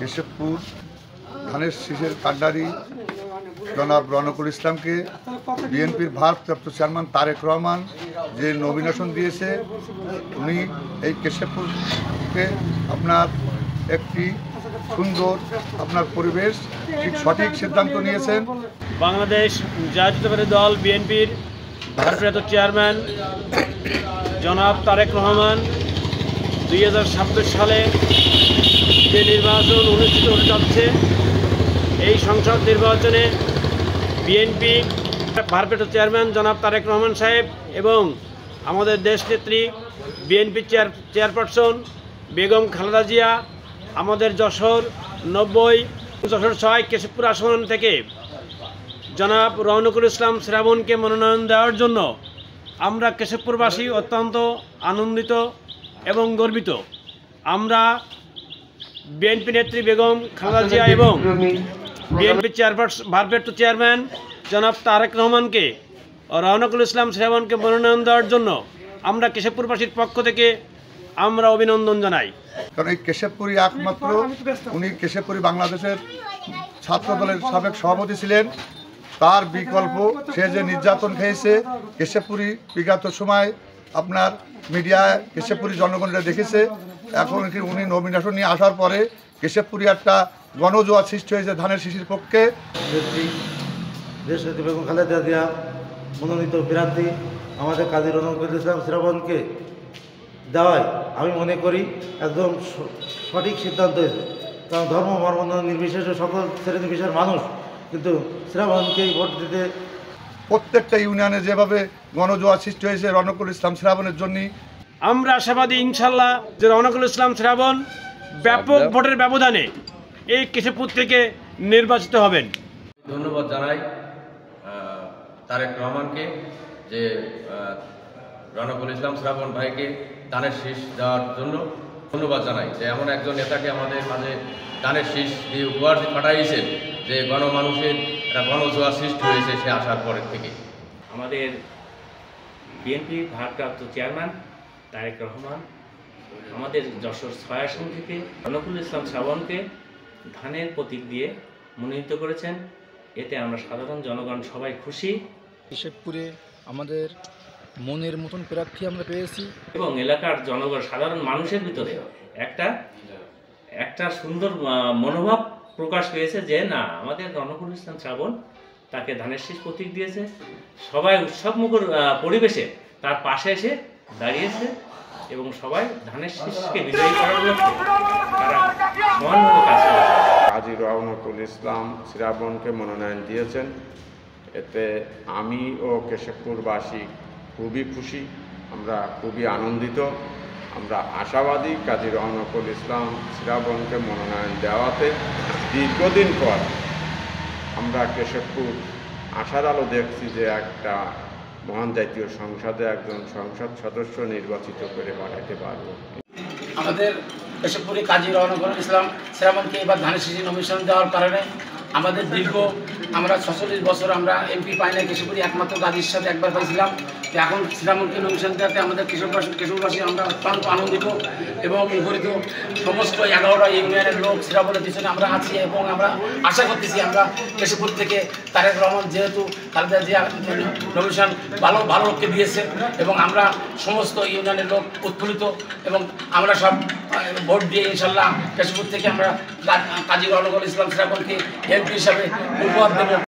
কেশবপুর ধানের শীষের কাণ্ডারি জনাব রনকুল ইসলামকে বিএনপির ভারপ্রাপ্ত চেয়ারম্যান তারেক রহমান যে নমিনেশন দিয়েছে, উনি এই কেশবপুরকে আপনার একটি সুন্দর আপনার পরিবেশ ঠিক সঠিক সিদ্ধান্ত নিয়েছেন। বাংলাদেশ জাতীয়তাবাদী দল বিএনপির ভারপ্রাপ্ত চেয়ারম্যান জনাব তারেক রহমান 2026 সালে যে নির্বাচন অনুষ্ঠিত হতে যাচ্ছে, এই সংসদ নির্বাচনে বিএনপি ভারপ্রাপ্ত চেয়ারম্যান জনাব তারেক রহমান সাহেব এবং আমাদের দেশনেত্রী বিএনপি চেয়ারপারসন বেগম খালেদা জিয়া আমাদের যশোর 6 কেশবপুর আসন থেকে জনাব রনকুল ইসলাম শ্রাবণকে মনোনয়ন দেওয়ার জন্য আমরা কেশবপুরবাসী অত্যন্ত আনন্দিত এবং গর্বিত। আমরা বিএনপি নেত্রী বেগম খালেদা জিয়া এবং বিএনপি ভারপ্রাপ্ত চেয়ারম্যান জনাব তারেক রহমানকে রনকুল ইসলাম শ্রাবণকে মনোনয়ন দেওয়ার জন্য আমরা কেশবপুরবাসীর পক্ষ থেকে আমরা অভিনন্দন জানাই। কারণ এই কেশবপুরী একমাত্র উনি কেশবপুরী বাংলাদেশের ছাত্র দলের সাবেক সভাপতি ছিলেন। তার বিকল্প সে যে নির্যাতন খেয়েছে কেশবপুরী বিগত সময় আপনার মিডিয়ায় কেশবপুরী জনগণরা দেখেছে। এখন উনি নমিনেশন নিয়ে আসার পরে কেশবপুরী একটা গণজোয়ার সৃষ্টি হয়েছে ধানের শীষের পক্ষে। দেশনেত্রী বেগম খালেদা জিয়া মনোনীত প্রার্থী আমাদের কাজী রনকুল ইসলাম শ্রাবণকে দেওয়ায় আমি মনে করি একদম সঠিক সিদ্ধান্ত হয়েছে। কারণ ধর্ম মর্ম নির্বিশেষে সকল শ্রেণী পেশার মানুষ কিন্তু শ্রাবণকেই ভোট দিতে প্রত্যেকটা ইউনিয়নে যেভাবে গণজোয়ার সৃষ্টি হয়েছে রনকুল ইসলাম শ্রাবণের জন্যই আমরা আশাবাদী ইনশাল্লাহ যে রনকুল ইসলাম শ্রাবণ ব্যাপক ভোটের ব্যবধানে এই কেশবপুর থেকে নির্বাচিত হবেন। ধন্যবাদ জানাই তারেক রহমানকে যে রনকুল ইসলাম শ্রাবণ ভাইকে ধানের শীষ দেওয়ার জন্য ধন্যবাদ জানাই যে এমন একজন নেতাকে আমাদের মাঝে ধানের শীষ দিয়ে উপহার পাঠাইয়েছেন যে গণমানুষের একটা গণজোয়ার সৃষ্টি হয়েছে সে আসার পরের থেকে। আমাদের বিএনপি ভারপ্রাপ্ত চেয়ারম্যান তারেক রহমান আমাদের যশোর 6 আসন থেকে রনকুল ইসলাম শ্রাবণকে ধানের প্রতীক দিয়ে মনোনীত করেছেন। এতে আমরা সাধারণ জনগণ সবাই খুশি। কেশবপুরে আমাদের মনের মতন প্রার্থী আমরা পেয়েছি এবং এলাকার জনগণ সাধারণ মানুষের ভিতরে একটা সুন্দর মনোভাব প্রকাশ পেয়েছে যে না, আমাদের রনকুল ইসলাম শ্রাবণ তাকে ধানের শীষ প্রতীক দিয়েছে। সবাই উৎসবমুখর পরিবেশে তার পাশে এসে দাঁড়িয়েছে এবং সবাই ধানের শীষকে বিজয়ী করার লক্ষ্যে তারা সমানভাবে কাজ করেছে। কাজী রনকুল ইসলাম শ্রাবণকে মনোনয়ন দিয়েছেন, এতে আমি ও কেশবপুরবাসী খুবই খুশি, আমরা খুবই আনন্দিত। আমরা আশাবাদী কাজী রনকুল ইসলাম শ্রাবণকে মনোনয়ন দেওয়াতে দীর্ঘদিন পর আমরা কেশবপুর আশার আলো দেখছি যে একটা মহান জাতীয় সংসদে একজন সংসদ সদস্য নির্বাচিত করে পাঠাতে পারব। আমাদের কেশবপুরে কাজী রনকুল ইসলাম শ্রাবণকে এবার ধানের শীষে নমিনেশন দেওয়ার কারণে আমাদের আমরা 46 বছর আমরা এমপি পাই না, কেশবপুরে একমাত্র গাজীর সাথে একবার পাইছিলাম। এখন শ্রাবণকে নমিনেশন দেওয়াতে আমাদের কেশবপুরবাসী আমরা অত্যন্ত আনন্দিত এবং মুখরিত। সমস্ত 11টা ইউনিয়নের লোক শ্রাবণের পিছনে আমরা আছি এবং আমরা আশা করতেছি আমরা কেশবপুর থেকে তারেক রহমান যেহেতু খালেদা জিয়া নমিনেশন ভালো লোককে দিয়েছে এবং আমরা সমস্ত ইউনিয়নের লোক উৎফুল্লিত এবং আমরা সব ভোট দিয়ে ইনশাল্লাহ কেশবপুর থেকে আমরা কাজী রনকুল ইসলাম শ্রাবণকে এমপি হিসাবে উপহার দেব।